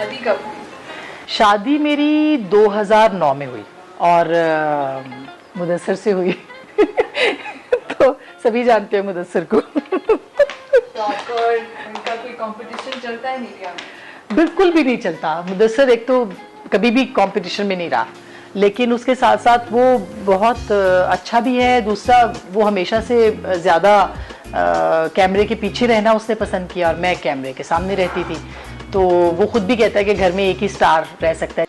शादी कब हुई? शादी मेरी 2009 में हुई और मुदस्सर से हुई। तो सभी जानते हैं मुदस्सर को। तो आपका और उनका कोई कंपटीशन चलता है मीडिया में? बिल्कुल भी नहीं चलता। मुदस्सर एक तो कभी भी कंपटीशन में नहीं रहा, लेकिन उसके साथ साथ वो बहुत अच्छा भी है। दूसरा, वो हमेशा से ज़्यादा कैमरे के पीछे रहना उसने पसंद किया और मैं कैमरे के सामने रहती थी। तो वो खुद भी कहता है कि घर में एक ही स्टार रह सकता है।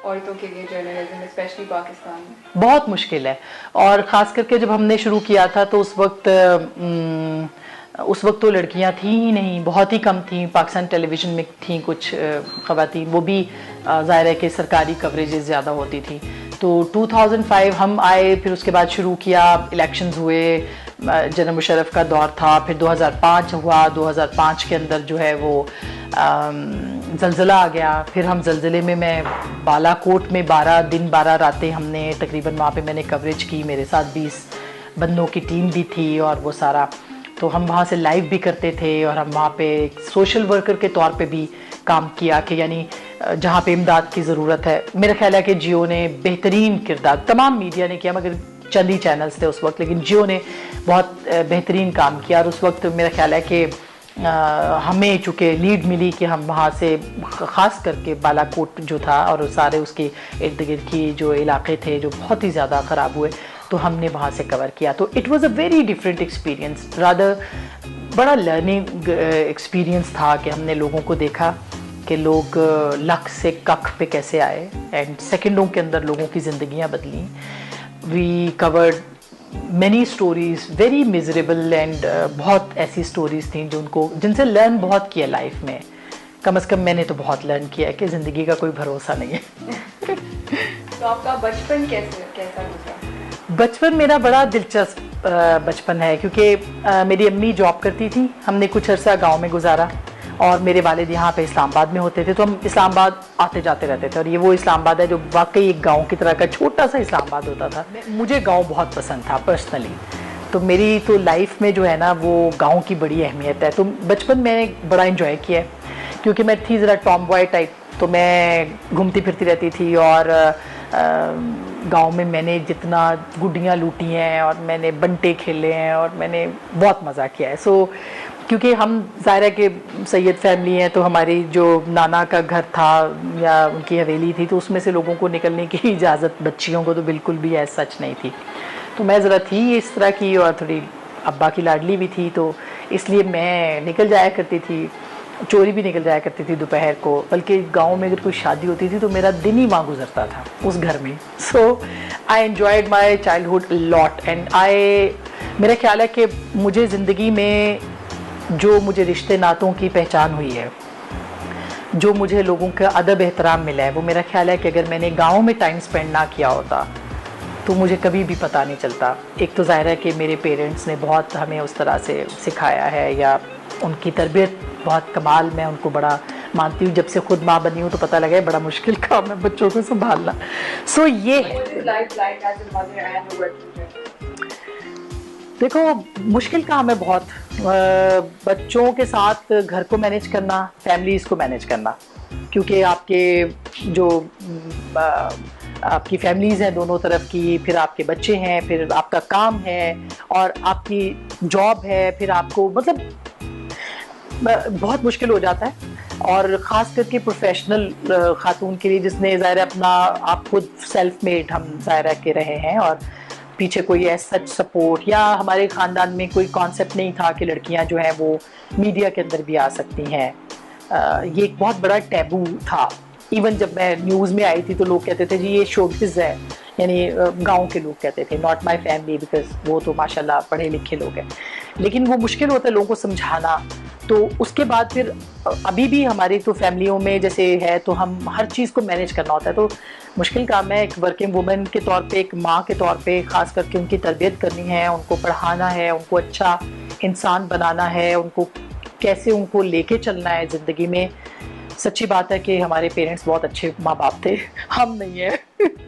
औरतों के लिए जर्नलिज्म स्पेशली पाकिस्तान में बहुत मुश्किल है। और ख़ास करके जब हमने शुरू किया था तो उस वक्त तो लड़कियां थी ही नहीं, बहुत ही कम थी। पाकिस्तान टेलीविज़न में थी कुछ ख़वातीन, वो भी ज़ाहिर है कि सरकारी कवरेजेस ज़्यादा होती थी। तो 2005 हम आए, फिर उसके बाद शुरू किया, इलेक्शंस हुए, जनरल मुशर्रफ का दौर था, फिर 2005 हुआ। 2005 के अंदर जो है वो ज़लज़ला आ गया। फिर हम ज़लज़ले में, मैं बालाकोट में 12 दिन 12 रातें हमने तकरीबन वहाँ पे मैंने कवरेज की। मेरे साथ 20 बंदों की टीम भी थी और वो सारा, तो हम वहाँ से लाइव भी करते थे और हम वहाँ पे सोशल वर्कर के तौर पे भी काम किया कि यानी जहाँ पे इमदाद की ज़रूरत है। मेरा ख्याल है कि जियो ने बेहतरीन किरदार, तमाम मीडिया ने किया मगर चंद ही चैनल्स थे उस वक्त, लेकिन जियो ने बहुत बेहतरीन काम किया। और उस वक्त मेरा ख्याल है कि हमें चूँकि लीड मिली कि हम वहाँ से, ख़ास करके बालाकोट जो था और सारे उसके इर्द गिर्द की जो इलाके थे जो बहुत ही ज़्यादा ख़राब हुए, तो हमने वहाँ से कवर किया। तो it was a very different experience, rather बड़ा लर्निंग एक्सपीरियंस था कि हमने लोगों को देखा कि लोग लक से कख पे कैसे आए एंड सेकंडों के अंदर लोगों की ज़िंदगियाँ बदली। We covered many stories very miserable and बहुत ऐसी स्टोरीज थी जिनसे लर्न बहुत किया लाइफ में। कम से कम मैंने तो बहुत लर्न किया है कि ज़िंदगी का कोई भरोसा नहीं है। तो आपका बचपन कैसा गुजरा? बचपन मेरा बड़ा दिलचस्प बचपन है, क्योंकि मेरी अम्मी जॉब करती थी। हमने कुछ अर्सा गांव में गुजारा और मेरे वालिद यहाँ पे इस्लामाबाद में होते थे, तो हम इस्लामाबाद आते जाते रहते थे। और ये वो इस्लामाबाद है जो वाकई एक गांव की तरह का छोटा सा इस्लामाबाद होता था। मुझे गांव बहुत पसंद था पर्सनली, तो मेरी तो लाइफ में जो है ना वो गाँव की बड़ी अहमियत है। तो बचपन में बड़ा इंजॉय किया है, क्योंकि मैं थी ज़रा टॉम बॉय टाइप, तो मैं घूमती फिरती रहती थी और गांव में मैंने जितना गुड्डियाँ लूटी हैं और मैंने बंटे खेले हैं और मैंने बहुत मज़ा किया है। सो क्योंकि हम ज़ाहिर है कि सैयद फैमिली हैं, तो हमारी जो नाना का घर था या उनकी हवेली थी, तो उसमें से लोगों को निकलने की इजाज़त बच्चियों को तो बिल्कुल भी ऐसा सच नहीं थी। तो मैं ज़रा थी इस तरह की और थोड़ी अब्बा की लाडली भी थी, तो इसलिए मैं निकल जाया करती थी, चोरी भी निकल जाया करती थी दोपहर को। बल्कि गांव में अगर कोई शादी होती थी तो मेरा दिन ही वहाँ गुजरता था उस घर में। So I enjoyed my childhood lot and मेरा ख्याल है कि मुझे ज़िंदगी में जो मुझे रिश्ते नातों की पहचान हुई है, जो मुझे लोगों का अदब एहतराम मिला है, वो मेरा ख्याल है कि अगर मैंने गाँव में टाइम स्पेंड ना किया होता तो मुझे कभी भी पता नहीं चलता। एक तो ज़ाहिर है कि मेरे पेरेंट्स ने बहुत हमें उस तरह से सिखाया है, या उनकी तरबियत बहुत कमाल, मैं उनको बड़ा मानती हूँ। जब से खुद माँ बनी हूँ तो पता लगा है बड़ा मुश्किल काम है बच्चों को संभालना। सो ये है। देखो, मुश्किल काम है बहुत, बच्चों के साथ घर को मैनेज करना, फैमिलीज़ को मैनेज करना, क्योंकि आपके जो आपकी फैमिलीज़ हैं दोनों तरफ की, फिर आपके बच्चे हैं, फिर आपका काम है और आपकी जॉब है, फिर आपको मतलब बहुत मुश्किल हो जाता है। और ख़ास करके प्रोफेशनल खातून के लिए, जिसने ज़ाहिर अपना, आप खुद सेल्फ मेड हम ज़ाहिर के रहे हैं और पीछे कोई ऐसा सपोर्ट, या हमारे ख़ानदान में कोई कॉन्सेप्ट नहीं था कि लड़कियां जो हैं वो मीडिया के अंदर भी आ सकती हैं। ये एक बहुत बड़ा टैबू था। इवन जब मैं न्यूज़ में आई थी तो लोग कहते थे जी ये शोबिज़ है, यानी गांव के लोग कहते थे, नॉट माय फैमिली, बिकॉज वो तो माशाल्लाह पढ़े लिखे लोग हैं। लेकिन वो मुश्किल होता है लोगों को समझाना। तो उसके बाद फिर अभी भी हमारी तो फैमिलियों में जैसे है, तो हम हर चीज़ को मैनेज करना होता है, तो मुश्किल काम है। एक वर्किंग वुमेन के तौर पे, एक माँ के तौर पे, ख़ास करके उनकी तरबियत करनी है, उनको पढ़ाना है, उनको अच्छा इंसान बनाना है, उनको कैसे उनको लेके चलना है ज़िंदगी में। सच्ची बात है कि हमारे पेरेंट्स बहुत अच्छे माँ बाप थे, हम नहीं है।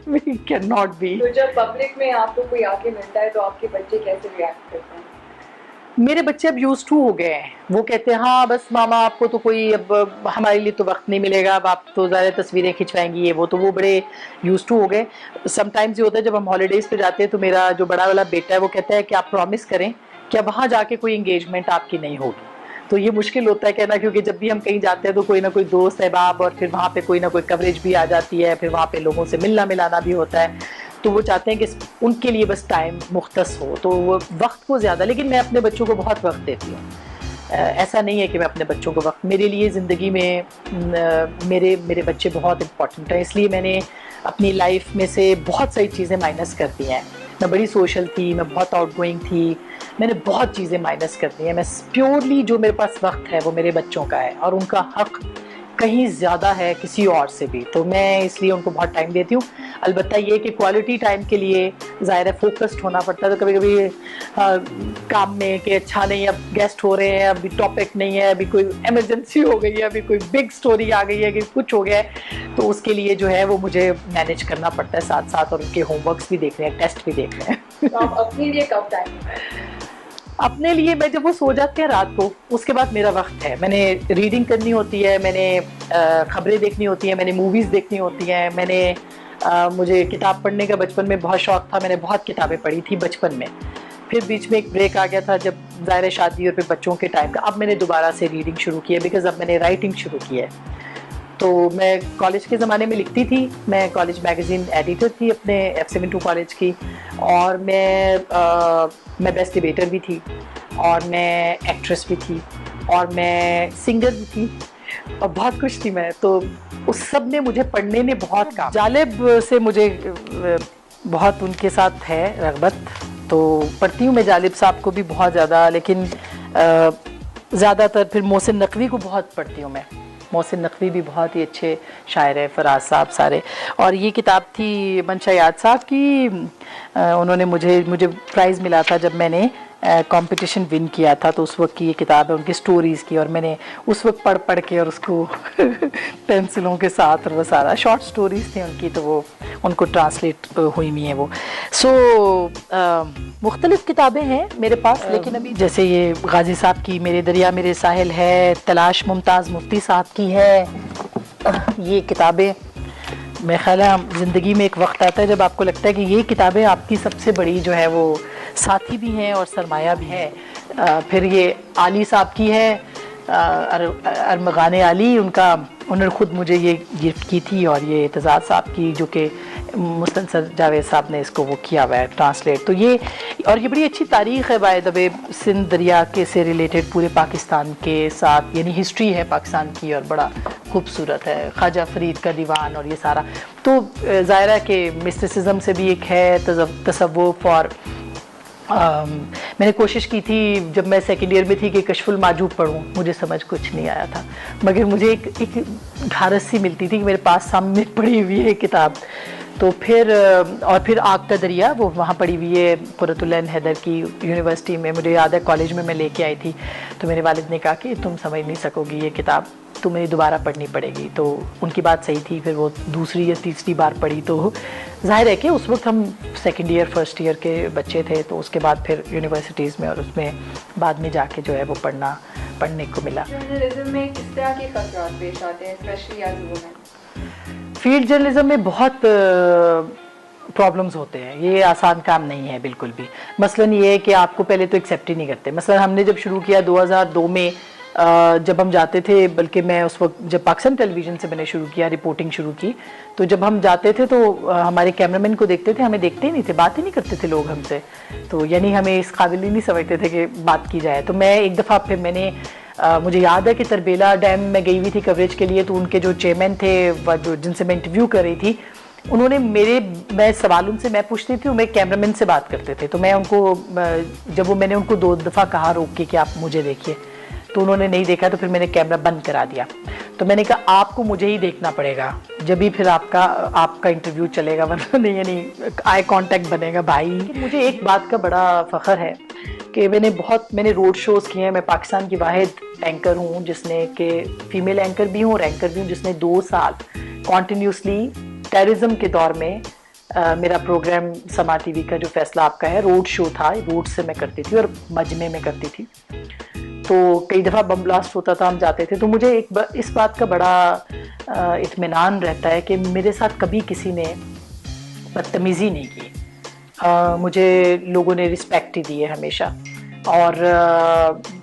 We cannot be। तो जब पब्लिक में आपको कोई आके मिलता है तो आपके बच्चे कैसे रिएक्ट करते हैं? मेरे बच्चे अब यूज टू हो गए हैं, वो कहते हैं हाँ बस मामा आपको तो कोई अब हमारे लिए तो वक्त नहीं मिलेगा, अब आप तो ज़्यादा तस्वीरें खिंचवाएंगी ये वो, तो वो बड़े यूज टू हो गए। समटाइम्स ये होता है जब हम हॉलीडेज पे जाते हैं तो मेरा जो बड़ा वाला बेटा है वो कहता है कि आप प्रॉमिस करें कि अब वहाँ जाके कोई इंगेजमेंट आपकी नहीं होगी। तो ये मुश्किल होता है कहना, क्योंकि जब भी हम कहीं जाते हैं तो कोई ना कोई दोस्त अहबाब और फिर वहाँ पे कोई ना कोई कवरेज भी आ जाती है, फिर वहाँ पे लोगों से मिलना मिलाना भी होता है, तो वो चाहते हैं कि उनके लिए बस टाइम मुख्तस हो, तो वो वक्त को ज़्यादा, लेकिन मैं अपने बच्चों को बहुत वक्त देती हूँ। ऐसा नहीं है कि मैं अपने बच्चों को वक्त, मेरे लिए ज़िंदगी में मेरे मेरे बच्चे बहुत इम्पॉर्टेंट हैं, इसलिए मैंने अपनी लाइफ में से बहुत सारी चीज़ें माइनस कर दी हैं। मैं बड़ी सोशल थी, मैं बहुत आउटगोइंग थी, मैंने बहुत चीज़ें माइनस कर दी हैं। मैं प्योरली जो मेरे पास वक्त है वो मेरे बच्चों का है, और उनका हक कहीं ज़्यादा है किसी और से भी, तो मैं इसलिए उनको बहुत टाइम देती हूँ। अलबत्ता ये कि क्वालिटी टाइम के लिए ज़ाहिर है फोकस्ड होना पड़ता है, तो कभी कभी काम में कि अच्छा नहीं अब गेस्ट हो रहे हैं, अभी टॉपिक नहीं है, अभी कोई इमरजेंसी हो गई है, अभी कोई बिग स्टोरी आ गई है कि कुछ हो गया है, तो उसके लिए जो है वो मुझे मैनेज करना पड़ता है साथ साथ, और उनके होमवर्क्स भी देखने हैं, टेस्ट भी देखने हैं। तो आप अपने लिए कब टाइम? अपने लिए मैं जब वो सो जाते हैं रात को, उसके बाद मेरा वक्त है। मैंने रीडिंग करनी होती है, मैंने खबरें देखनी होती हैं, मैंने मूवीज़ देखनी होती हैं, मैंने मुझे किताब पढ़ने का बचपन में बहुत शौक़ था, मैंने बहुत किताबें पढ़ी थी बचपन में। फिर बीच में एक ब्रेक आ गया था जब ज़ाहिर शादी और फिर बच्चों के टाइम का, अब मैंने दोबारा से रीडिंग शुरू की है, बिकॉज़ अब मैंने राइटिंग शुरू की है। तो मैं कॉलेज के ज़माने में लिखती थी, मैं कॉलेज मैगज़ीन एडिटर थी अपने F72 कॉलेज की, और मैं बेस्ट डिबेटर भी थी, और मैं एक्ट्रेस भी थी, और मैं सिंगर भी थी, और बहुत कुछ थी मैं। तो उस सब में मुझे पढ़ने में बहुत काम, जालिब से मुझे बहुत उनके साथ है रग़बत, तो पढ़ती हूँ मैं जालिब साहब को भी बहुत ज़्यादा, लेकिन ज़्यादातर फिर मोहसिन नकवी को बहुत पढ़ती हूँ मैं। मोहसिन नकवी भी बहुत ही अच्छे शायर हैं, फराज साहब सारे। और ये किताब थी मंशा याद साहब की, उन्होंने मुझे प्राइज़ मिला था जब मैंने कंपटीशन विन किया था, तो उस वक्त की ये किताब है उनकी स्टोरीज़ की, और मैंने उस वक्त पढ़ के और उसको पेंसिलों के साथ, और वो सारा शॉर्ट स्टोरीज़ थी उनकी, तो वो उनको ट्रांसलेट हुई हुई हैं वो। सो मुख्तलिफ़ किताबें हैं मेरे पास, लेकिन अभी जैसे ये गाजी साहब की मेरे दरिया मेरे साहिल है, तलाश मुमताज़ मुफ्ती साहब की है, ये किताबें मेरे ख्याल है ज़िंदगी में एक वक्त आता है जब आपको लगता है कि ये किताबें आपकी सबसे बड़ी जो है वो साथी भी हैं और सरमाया भी है। फिर ये आली साहब की है, अरमगान आली, उन्होंने ख़ुद मुझे ये गिफ्ट की थी, और ये एतज़ाज़ साहब की जो कि मुस्तनसर जावेद साहब ने इसको वो किया हुआ है ट्रांसलेट। तो ये बड़ी अच्छी तारीख़ है बाय द वे, सिंध दरिया के से रिलेटेड पूरे पाकिस्तान के साथ, यानी हिस्ट्री है पाकिस्तान की, और बड़ा खूबसूरत है। ख्वाजा फरीद का दीवान और ये सारा, तो ज़ाहिर है कि मिस्टिसिज़म से भी एक है तसव्वुफ़। और मैंने कोशिश की थी जब मैं सेकेंड ईयर में थी कि कश्फुल माजूब पढ़ूँ, मुझे समझ कुछ नहीं आया था, मगर मुझे एक ढारस सी मिलती थी कि मेरे पास सामने पड़ी हुई है किताब। तो फिर आग का दरिया वो वहाँ पड़ी हुई है कुरतुल्लाह हैदर की यूनिवर्सिटी में, मुझे याद है कॉलेज में मैं लेके आई थी, तो मेरे वालिद ने कहा कि तुम समझ नहीं सकोगी ये किताब, तुम्हें दोबारा पढ़नी पड़ेगी। तो उनकी बात सही थी, फिर वो दूसरी या तीसरी बार पढ़ी, तो जाहिर है कि उस वक्त हम सेकेंड ईयर फर्स्ट ईयर के बच्चे थे, तो उसके बाद फिर यूनिवर्सिटीज़ में और उसमें बाद में जाके जो है वो पढ़ने को मिला। जर्नलिज्म में किस तरह के खतरात पेश आते हैं, specially as women? Field journalism में बहुत प्रॉब्लम्स होते हैं, ये आसान काम नहीं है बिल्कुल भी। मसलन ये है कि आपको पहले तो एक्सेप्ट ही नहीं करते। मसलन हमने जब शुरू किया 2002 में, जब हम जाते थे, बल्कि मैं उस वक्त जब पाकिस्तान टेलीविज़न से मैंने शुरू किया, रिपोर्टिंग शुरू की, तो जब हम जाते थे तो हमारे कैमरामैन को देखते थे, हमें देखते ही नहीं थे, बात ही नहीं करते थे लोग हमसे, तो यानी हमें इस काबिल ही नहीं समझते थे कि बात की जाए। तो मैं एक दफ़ा फिर मैंने मुझे याद है कि तरबेला डैम में गई हुई थी कवरेज के लिए, तो उनके जो चेयरमैन थे जो जिनसे मैं इंटरव्यू कर रही थी, उन्होंने मैं सवाल उनसे मैं पूछती थी, मैं कैमरामैन से बात करते थे, तो मैं उनको जब मैंने उनको 2 दफ़ा कहा रोक के कि आप मुझे देखिए, तो उन्होंने नहीं देखा, तो फिर मैंने कैमरा बंद करा दिया। तो मैंने कहा आपको मुझे ही देखना पड़ेगा, जब भी फिर आपका इंटरव्यू चलेगा, वरना नहीं, यानी आई कांटेक्ट बनेगा भाई। मुझे एक बात का बड़ा फ़ख्र है कि मैंने रोड शोज़ किए हैं। मैं पाकिस्तान की वाहिद एंकर हूँ जिसने कि फ़ीमेल एंकर भी हूँ और एंकर भी हूँ जिसने 2 साल कॉन्टीन्यूसली टेररिज्म के दौर में मेरा प्रोग्राम समा टीवी का जो फैसला आपका है रोड शो था, रोड से मैं करती थी और मजमे में करती थी। तो कई दफ़ा बम ब्लास्ट होता था, हम जाते थे, तो मुझे इस बात का बड़ा इत्मीनान रहता है कि मेरे साथ कभी किसी ने बदतमीज़ी नहीं की। मुझे लोगों ने रिस्पेक्ट ही दी है हमेशा, और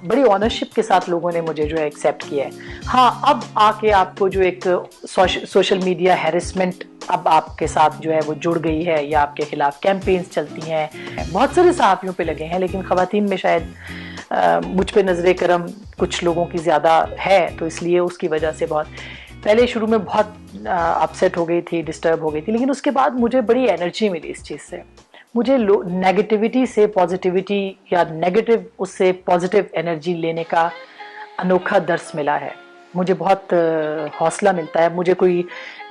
बड़ी ऑनरशिप के साथ लोगों ने मुझे जो है एक्सेप्ट किया है। हाँ, अब आके आपको जो एक सोशल मीडिया हैरेसमेंट अब आपके साथ जो है वो जुड़ गई है, या आपके खिलाफ कैंपेन्स चलती हैं, बहुत सारे सहाफ़ियों पे लगे हैं, लेकिन ख़वातीन में शायद मुझ पे नज़रे करम कुछ लोगों की ज़्यादा है, तो इसलिए उसकी वजह से बहुत पहले शुरू में बहुत अपसेट हो गई थी, डिस्टर्ब हो गई थी, लेकिन उसके बाद मुझे बड़ी एनर्जी मिली इस चीज़ से। मुझे नेगेटिविटी से पॉजिटिविटी या नेगेटिव उससे पॉजिटिव एनर्जी लेने का अनोखा दर्स मिला है। मुझे बहुत हौसला मिलता है। मुझे कोई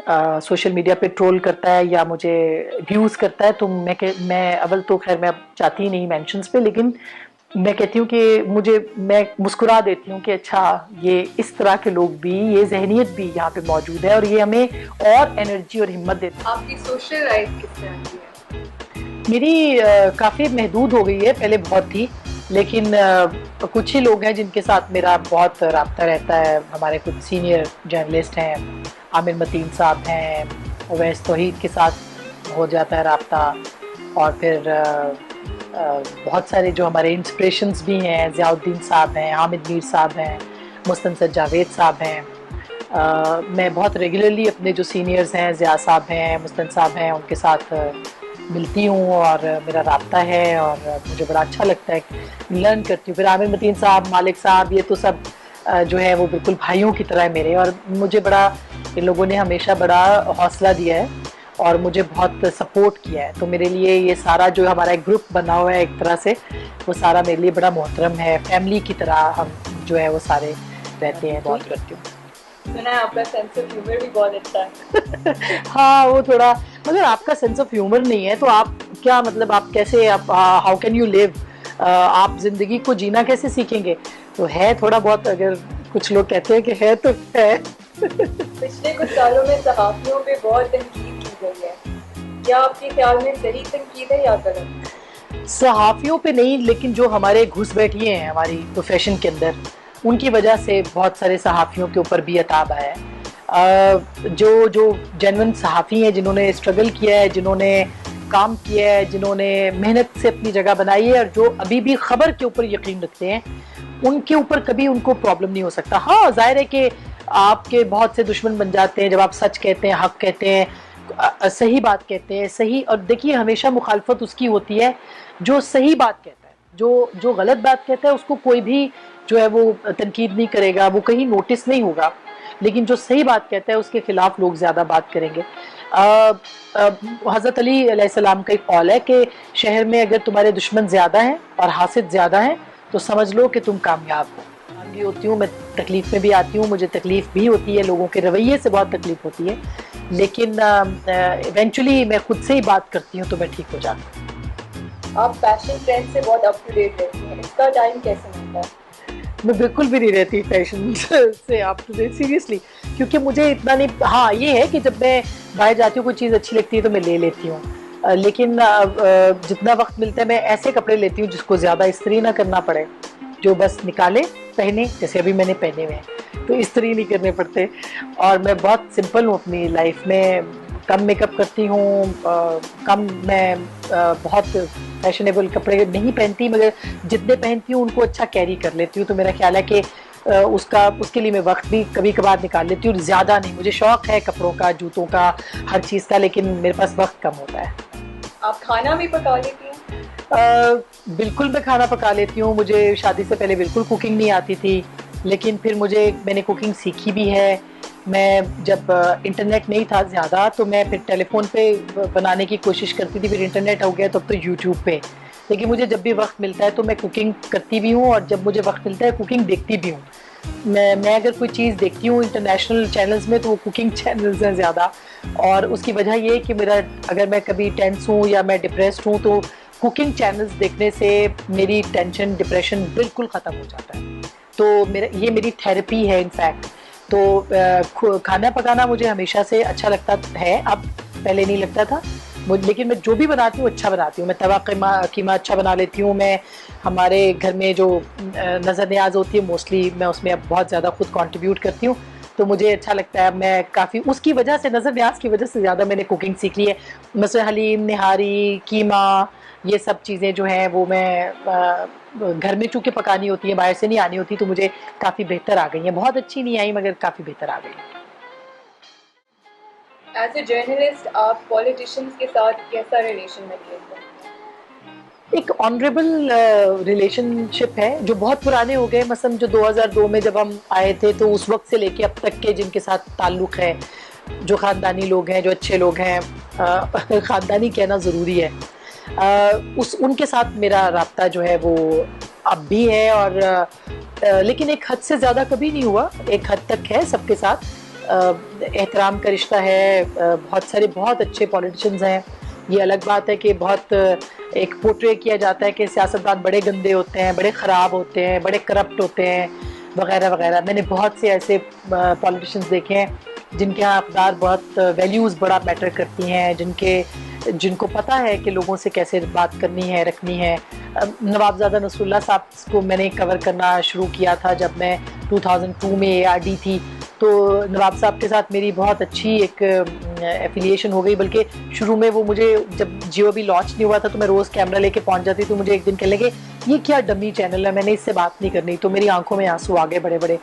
सोशल मीडिया पे ट्रोल करता है या मुझे व्यूज़ करता है, तो मैं अव्वल तो खैर मैं चाहती नहीं मेंशंस पे, लेकिन मैं कहती हूँ कि मैं मुस्कुरा देती हूँ कि अच्छा, ये इस तरह के लोग भी, ये जहनियत भी यहाँ पे मौजूद है, और ये हमें और एनर्जी और हिम्मत देती है। आपकी सोशल लाइफ किस तरह की है? मेरी काफ़ी महदूद हो गई है, पहले बहुत थी, लेकिन कुछ ही लोग हैं जिनके साथ मेरा बहुत राब्ता रहता है। हमारे कुछ सीनियर जर्नलिस्ट हैं, आमिर मतीन साहब हैं, उवैस तौहीद के साथ हो जाता है राब्ता, और फिर बहुत सारे जो हमारे इंस्पिरेशंस भी हैं, ज़ियाउद्दीन साहब हैं, हामिद मीर साहब हैं, मुस्तनसर जावेद साहब हैं। मैं बहुत रेगुलरली अपने जो सीनियर्स हैं, ज़िया साहब हैं, मुस्तन साहब हैं, उनके साथ मिलती हूँ और मेरा राब्ता है, और मुझे बड़ा अच्छा लगता है, लर्न करती हूँ। फिर आमिर मतीन साहब, मालिक साहब, ये तो सब जो है वो बिल्कुल भाइयों की तरह है मेरे, और मुझे बड़ा इन लोगों ने हमेशा बड़ा हौसला दिया है और मुझे बहुत सपोर्ट किया है। तो मेरे लिए ये सारा जो हमारा एक ग्रुप बना हुआ है एक तरह से, वो सारा मेरे लिए बड़ा मोहतरम है। फैमिली की तरह हम जो है वो सारे रहते हैं। बहुत करती हूँ। सुना है आपका सेंस ऑफ ह्यूमर भी बहुत अच्छा है। हाँ, वो थोड़ा, मगर आपका सेंस ऑफ ह्यूमर नहीं है तो आप क्या, मतलब आप कैसे, आप हाउ कैन यू लिव, आप जिंदगी को जीना कैसे सीखेंगे? तो है थोड़ा बहुत, अगर कुछ लोग कहते हैं कि है तो है। पिछले कुछ सालों में सहाफियों पे बहुत तनकीद की गई है, क्या आपके ख्याल में सही तनकीद है या गलत? सहाफियों पे नहीं, लेकिन जो हमारे घुसपैठिए हैं हमारी प्रोफेशन के अंदर, उनकी वजह से बहुत सारे सहाफ़ियों के ऊपर भी अताब आया है। जो जेन्युइन सहाफ़ी हैं, जिन्होंने स्ट्रगल किया है, जिन्होंने काम किया है, जिन्होंने मेहनत से अपनी जगह बनाई है, और जो अभी भी ख़बर के ऊपर यकीन रखते हैं, उनके ऊपर कभी उनको प्रॉब्लम नहीं हो सकता। हाँ, ज़ाहिर है कि आपके बहुत से दुश्मन बन जाते हैं जब आप सच कहते हैं, हक़ कहते हैं, सही बात कहते हैं। सही, और देखिए हमेशा मुखालफत उसकी होती है जो सही बात कहता है। जो गलत बात कहता है उसको कोई भी जो है वो तनकीद नहीं करेगा, वो कहीं नोटिस नहीं होगा, लेकिन जो सही बात कहता है उसके खिलाफ लोग ज़्यादा बात करेंगे। हज़रत अली अलैहिस्सलाम का एक कौल है कि शहर में अगर तुम्हारे दुश्मन ज़्यादा हैं और हासिद ज़्यादा हैं तो समझ लो कि तुम कामयाब हो। मैं भी होती हूँ, मैं तकलीफ़ में भी आती हूँ, मुझे तकलीफ़ भी होती है, लोगों के रवैये से बहुत तकलीफ़ होती है, लेकिन इवेंचुअली मैं खुद से ही बात करती हूँ तो मैं ठीक हो जाती हूँ। आप फैशन ट्रेंड से बहुत अप टू डेट रहती हैं, इसका टाइम कैसे मिलता है? मैं बिल्कुल भी नहीं रहती फैशन से अप टू डेट, सीरियसली, क्योंकि मुझे इतना नहीं। हाँ, ये है कि जब मैं बाहर जाती हूँ, कोई चीज़ अच्छी लगती है तो मैं ले लेती हूँ, लेकिन जितना वक्त मिलता है मैं ऐसे कपड़े लेती हूँ जिसको ज़्यादा इस्त्री ना करना पड़े, जो बस निकाले पहने, जैसे अभी मैंने पहने हुए हैं, तो इस्त्री नहीं करने पड़ते। और मैं बहुत सिंपल हूँ अपनी लाइफ में, कम मेकअप करती हूँ, कम मैं बहुत फैशनेबल कपड़े नहीं पहनती, मगर जितने पहनती हूँ उनको अच्छा कैरी कर लेती हूँ। तो मेरा ख्याल है कि उसके लिए मैं वक्त भी कभी कभार निकाल लेती हूँ, ज़्यादा नहीं। मुझे शौक़ है कपड़ों का, जूतों का, हर चीज़ का, लेकिन मेरे पास वक्त कम होता है। आप खाना भी पका लेती हैं? बिल्कुल, मैं खाना पका लेती हूँ। मुझे शादी से पहले बिल्कुल कुकिंग नहीं आती थी, लेकिन फिर मैंने कुकिंग सीखी भी है। मैं जब इंटरनेट नहीं था ज़्यादा तो मैं फिर टेलीफोन पे बनाने की कोशिश करती थी, फिर इंटरनेट हो गया तब तो यूट्यूब पे। लेकिन मुझे जब भी वक्त मिलता है तो मैं कुकिंग करती भी हूँ, और जब मुझे वक्त मिलता है कुकिंग देखती भी हूँ। मैं अगर कोई चीज़ देखती हूँ इंटरनेशनल चैनल्स में तो वो कुकिंग चैनल्स हैं ज़्यादा, और उसकी वजह ये है कि अगर मैं कभी टेंस हूँ या मैं डिप्रेस्ड हूँ तो कुकिंग चैनल्स देखने से मेरी टेंशन, डिप्रेशन बिल्कुल ख़त्म हो जाता है। तो ये मेरी थेरेपी है इनफैक्ट। तो खाना पकाना मुझे हमेशा से अच्छा लगता है, अब पहले नहीं लगता था, लेकिन मैं जो भी बनाती हूँ अच्छा बनाती हूँ। मैं तवा कीमा अच्छा बना लेती हूँ। मैं हमारे घर में जो नज़र न्याज होती है मोस्टली मैं उसमें अब बहुत ज़्यादा खुद कंट्रीब्यूट करती हूँ, तो मुझे अच्छा लगता है। मैं काफ़ी उसकी वजह से, नज़र न्याज की वजह से ज़्यादा मैंने कुकिंग सीख ली है। मसलन हलीम, निहारी, कीमा, ये सब चीज़ें जो हैं वो मैं घर में चूँकि पकानी होती है, बाहर से नहीं आनी होती, तो मुझे काफ़ी बेहतर आ गई हैं। बहुत अच्छी नहीं आई मगर काफ़ी बेहतर आ गई। एज ए जर्नलिस्ट आप पॉलिटिशियंस के साथ कैसा रिलेशन मेंटेन करते हैं? एक ऑनरेबल रिलेशनशिप है जो बहुत पुराने हो गए। मसलन जो 2002 में जब हम आए थे तो उस वक्त से लेके अब तक के जिनके साथ ताल्लुक़ है, जो ख़ानदानी लोग हैं, जो अच्छे लोग हैं, ख़ानदानी कहना ज़रूरी है, उनके साथ मेरा राब्ता जो है वो अब भी है। और लेकिन एक हद से ज़्यादा कभी नहीं हुआ, एक हद तक है सबके साथ। एहतराम का रिश्ता है। बहुत सारे बहुत अच्छे पॉलिटिशियंस हैं। ये अलग बात है कि बहुत एक पोर्ट्रे किया जाता है कि सियासतदान बड़े गंदे होते हैं, बड़े ख़राब होते हैं, बड़े करप्ट होते हैं, वगैरह वगैरह। मैंने बहुत से ऐसे पॉलिटिशियंस देखे हैं जिनके यहाँ अक़दार बहुत वैल्यूज़ बड़ा मैटर करती हैं, जिनको पता है कि लोगों से कैसे बात करनी है, रखनी है। नवाबज़ादा नसरुल्लाह साहब को मैंने कवर करना शुरू किया था जब मैं 2002 में ARD थी, तो नवाब साहब के साथ मेरी बहुत अच्छी एक एफिलिएशन हो गई। बल्कि शुरू में वो मुझे, जब जियो भी लॉन्च नहीं हुआ था, तो मैं रोज़ कैमरा लेके पहुंच जाती, तो मुझे एक दिन कहने लगे ये क्या डमी चैनल है, मैंने इससे बात नहीं करनी, तो मेरी आंखों में आंसू आ गए बड़े बड़े।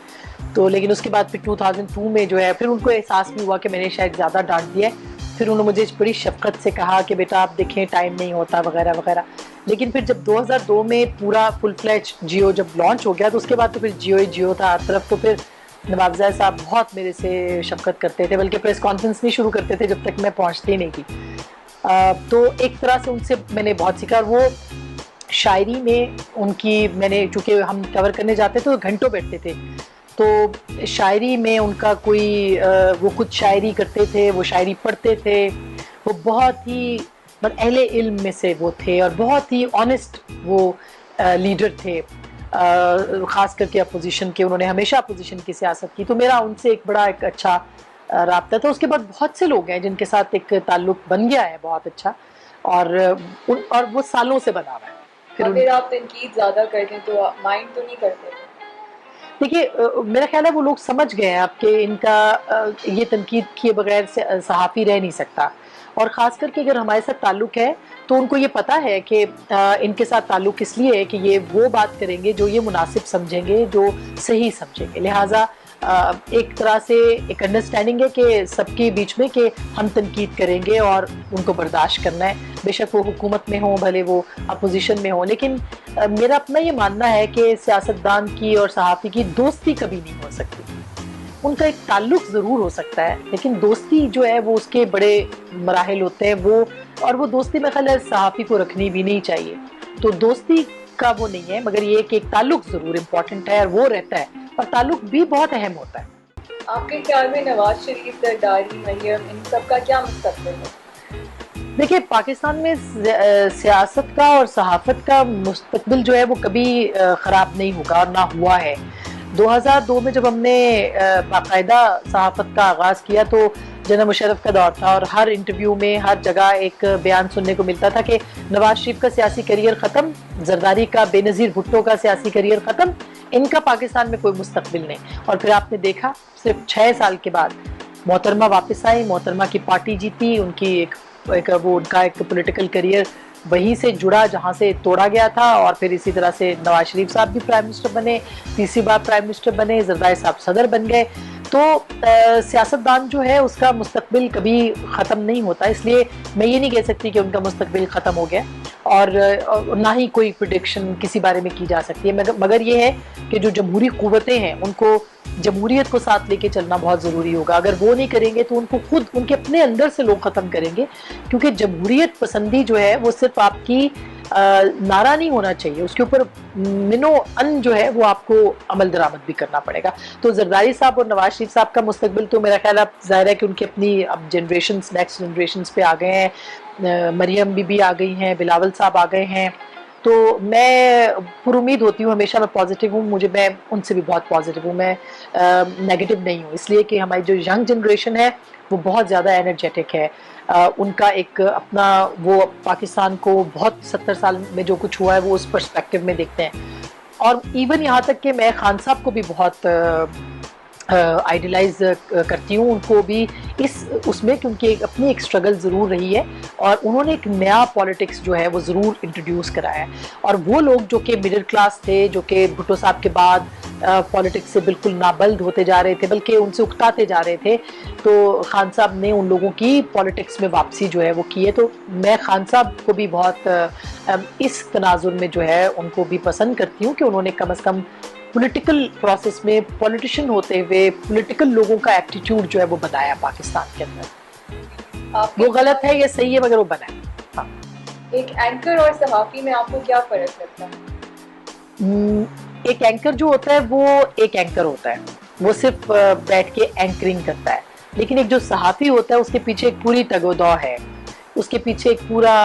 तो लेकिन उसके बाद फिर 2002 में जो है फिर उनको एहसास भी हुआ कि मैंने शायद ज़्यादा डांट दिया है। फिर उन्होंने मुझे बड़ी शफ़क़त से कहा कि बेटा आप देखें टाइम नहीं होता, वगैरह वगैरह। लेकिन फिर जब 2002 में पूरा फुल फ्लैज जियो जब लॉन्च हो गया, तो उसके बाद तो फिर जियो ही जियो था हर तरफ। तो फिर नवाबज़ादा साहब बहुत मेरे से शफ़क़त करते थे, बल्कि प्रेस कॉन्फ्रेंस नहीं शुरू करते थे जब तक मैं पहुंचती नहीं थी। तो एक तरह से उनसे मैंने बहुत सीखा। और वो शायरी में उनकी, मैंने चूँकि हम कवर करने जाते थे तो घंटों बैठते थे, तो शायरी में उनका कोई वो खुद शायरी करते थे, वो शायरी पढ़ते थे। वो बहुत ही मतलब अहले इल्म में से वो थे और बहुत ही ऑनेस्ट वो लीडर थे। ख़ास करके अपोजिशन के, उन्होंने हमेशा अपोजिशन की सियासत की, तो मेरा उनसे एक बड़ा एक अच्छा राब्ता था। उसके बाद बहुत से लोग हैं जिनके साथ एक ताल्लुक़ बन गया है बहुत अच्छा, और वो सालों से बना हुआ है। फिर अगर आप तनकीद ज़्यादा कर दें तो आप माइंड तो नहीं करते? देखिए, मेरा ख्याल है वो लोग समझ गए हैं अब कि इनका ये तनकीद किए बगैर सहाफ़ी रह नहीं सकता। और ख़ास करके अगर हमारे साथ ताल्लुक़ है तो उनको ये पता है कि इनके साथ ताल्लुक़ इसलिए है कि ये वो बात करेंगे जो ये मुनासिब समझेंगे, जो सही समझेंगे। लिहाजा एक तरह से एक अंडरस्टैंडिंग है कि सबके बीच में कि हम तनकीद करेंगे और उनको बर्दाश्त करना है, बेशक वो हुकूमत में हों, भले वो अपोजिशन में हों। लेकिन मेरा अपना ये मानना है कि सियासतदान की और सहाफ़ी की दोस्ती कभी नहीं हो सकती। उनका एक ताल्लुक़ ज़रूर हो सकता है, लेकिन दोस्ती जो है वो उसके बड़े मराहिल होते हैं वो, और वो दोस्ती मेरे ख्याल है सहाफ़ी को रखनी भी नहीं चाहिए। तो दोस्ती का वो नहीं है, मगर ये कि एक ताल्लुक़ ज़रूर इम्पॉर्टेंट है और वो रहता है, और ताल्लुक़ भी बहुत अहम होता है। आपके ख्याल में नवाज शरीफ, जरदारी, मरियम, इन सब का क्या मुस्तक़बिल है? देखिए, पाकिस्तान में सियासत का और सहाफ़त का मुस्तक़बिल जो है वो कभी ख़राब नहीं होगा और ना हुआ है। 2002 में जब हमने बाकायदा सहाफ़त का आगाज़ किया तो जनरल मुशर्रफ का दौर था, और हर इंटरव्यू में हर जगह एक बयान सुनने को मिलता था कि नवाज शरीफ का सियासी करियर ख़त्म, जरदारी का, बेनज़ीर भुट्टो का सियासी करियर ख़त्म, इनका पाकिस्तान में कोई मुस्तक़बिल नहीं। और फिर आपने देखा सिर्फ 6 साल के बाद मोहतरमा वापस आई, मोहतरमा की पार्टी जीती, उनकी उनका एक पॉलिटिकल करियर वहीं से जुड़ा जहां से तोड़ा गया था। और फिर इसी तरह से नवाज शरीफ साहब भी प्राइम मिनिस्टर बने, तीसरी बार प्राइम मिनिस्टर बने, जरदारी साहब सदर बन गए। तो सियासतदान जो है उसका मुस्तक़बिल कभी ख़त्म नहीं होता, इसलिए मैं ये नहीं कह सकती कि उनका मुस्तक़बिल ख़त्म हो गया, और ना ही कोई प्रेडिक्शन किसी बारे में की जा सकती है। मगर ये है कि जो जमहूरी क़ुव्वतें हैं उनको जमहूरियत को साथ लेके चलना बहुत ज़रूरी होगा। अगर वो नहीं करेंगे तो उनको खुद, उनके अपने अंदर से लोग ख़त्म करेंगे, क्योंकि जमहूरियत पसंदी जो है वो सिर्फ आपकी नारा नहीं होना चाहिए, उसके ऊपर मिनो अन जो है वो आपको अमल दरामद भी करना पड़ेगा। तो जरदारी साहब और नवाज शरीफ साहब का मुस्तक़बिल तो मेरा ख्याल अब ज़ाहिर है कि उनकी अपनी अब जनरेशन्स, नेक्स्ट जनरेशन्स पे आ गए हैं। मरियम बीबी आ गई हैं, बिलावल साहब आ गए हैं, तो मैं पुरुमीद होती हूँ, हमेशा मैं पॉजिटिव हूँ, मैं उनसे भी बहुत पॉजिटिव हूँ, मैं नेगेटिव नहीं हूँ, इसलिए कि हमारी जो यंग जनरेशन है वो बहुत ज़्यादा एनर्जेटिक है। उनका एक अपना, वो पाकिस्तान को बहुत 70 साल में जो कुछ हुआ है वो उस पर्सपेक्टिव में देखते हैं। और इवन यहाँ तक कि मैं खान साहब को भी बहुत आइडलाइज करती हूँ, उनको भी इस उसमें, क्योंकि अपनी एक स्ट्रगल ज़रूर रही है और उन्होंने एक नया पॉलिटिक्स जो है वो ज़रूर इंट्रोड्यूस कराया है। और वो लोग जो कि मिडिल क्लास थे, जो कि भुट्टो साहब के बाद पॉलिटिक्स से बिल्कुल नाबल्द होते जा रहे थे, बल्कि उनसे उकताते जा रहे थे, तो खान साहब ने उन लोगों की पॉलिटिक्स में वापसी जो है वो की है। तो मैं खान साहब को भी बहुत इस तनाजुर में जो है उनको भी पसंद करती हूँ कि उन्होंने कम से कम पॉलिटिकल प्रोसेस में पॉलिटिशियन होते हुए पॉलिटिकल लोगों का एटीट्यूड जो है वो बनाया पाकिस्तान के अंदर। वो गलत है या सही है मगर वो बनाया। हाँ। एक एंकर और सहाफी में आपको क्या फर्क लगता है? एक एंकर जो होता है वो एक एंकर होता है, वो सिर्फ बैठ के एंकरिंग करता है, लेकिन एक जो सहाफी होता है उसके पीछे एक पूरी तगोदौ है, उसके पीछे एक पूरा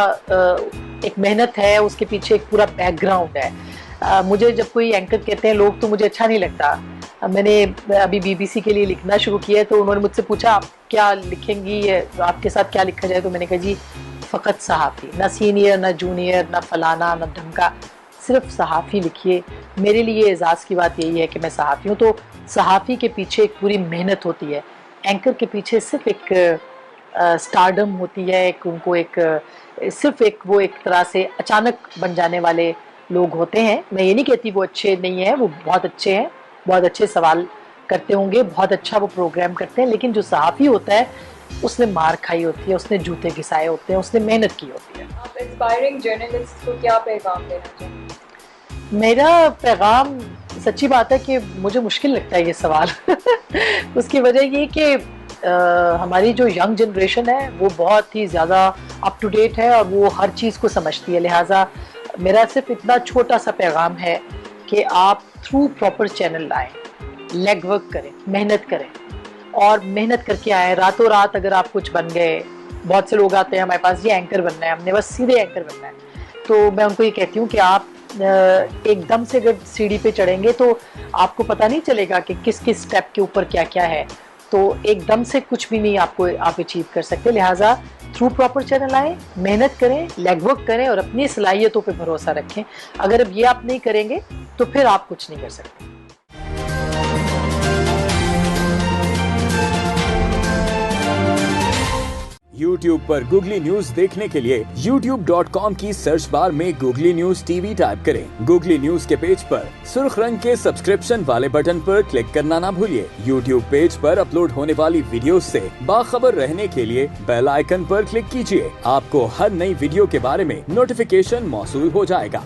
एक मेहनत है, उसके पीछे एक पूरा बैकग्राउंड है। मुझे जब कोई एंकर कहते हैं लोग तो मुझे अच्छा नहीं लगता। मैंने अभी बीबीसी के लिए लिखना शुरू किया है, तो उन्होंने मुझसे पूछा आप क्या लिखेंगी, आपके साथ क्या लिखा जाए, तो मैंने कहा जी फ़कत सहाफ़ी, ना सीनियर ना जूनियर ना फलाना ना धमका, सिर्फ सहाफ़ी लिखिए। मेरे लिए एजाज़ की बात यही है कि मैं सहाफ़ी हूँ। तो सहाफ़ी के पीछे एक पूरी मेहनत होती है, एंकर के पीछे सिर्फ एक स्टारडम होती है, एक उनको एक सिर्फ एक वो एक तरह से अचानक बन जाने वाले लोग होते हैं। मैं ये नहीं कहती वो अच्छे नहीं है, वो बहुत अच्छे हैं, बहुत अच्छे सवाल करते होंगे, बहुत अच्छा वो प्रोग्राम करते हैं, लेकिन जो सहाफ़ी होता है उसने मार खाई होती है, उसने जूते घिसाए होते हैं, उसने मेहनत की होती है। आप इंस्पायरिंग जर्नलिस्ट को क्या पैगाम देना चाहेंगे? मेरा पैगाम, सच्ची बात है कि मुझे मुश्किल लगता है ये सवाल उसकी वजह ये कि हमारी जो यंग जनरेशन है वो बहुत ही ज़्यादा अप टू डेट है और वो हर चीज़ को समझती है। लिहाजा मेरा सिर्फ इतना छोटा सा पैगाम है कि आप थ्रू प्रॉपर चैनल आएँ, लेग वर्क करें, मेहनत करें और मेहनत करके आए। रातों रात अगर आप कुछ बन गए, बहुत से लोग आते हैं हमारे पास, ये एंकर बनना है, हमने बस सीधे एंकर बनना है, तो मैं उनको ये कहती हूँ कि आप एकदम से अगर सीढ़ी पे चढ़ेंगे तो आपको पता नहीं चलेगा कि किस किस स्टेप के ऊपर क्या क्या है, तो एकदम से कुछ भी नहीं आपको आप अचीव कर सकते। लिहाजा थ्रू प्रॉपर चैनल आए, मेहनत करें, लेग वर्क करें और अपनी सलाहियतों पे भरोसा रखें। अगर अब ये आप नहीं करेंगे तो फिर आप कुछ नहीं कर सकते। YouTube पर गूगली न्यूज देखने के लिए youtube.com की सर्च बार में गूगली न्यूज टीवी टाइप करें। गूगली न्यूज के पेज पर सुर्ख रंग के सब्सक्रिप्शन वाले बटन पर क्लिक करना ना भूलिए। YouTube पेज पर अपलोड होने वाली वीडियो से बाखबर रहने के लिए बेल आइकन पर क्लिक कीजिए। आपको हर नई वीडियो के बारे में नोटिफिकेशन मौसूल हो जाएगा।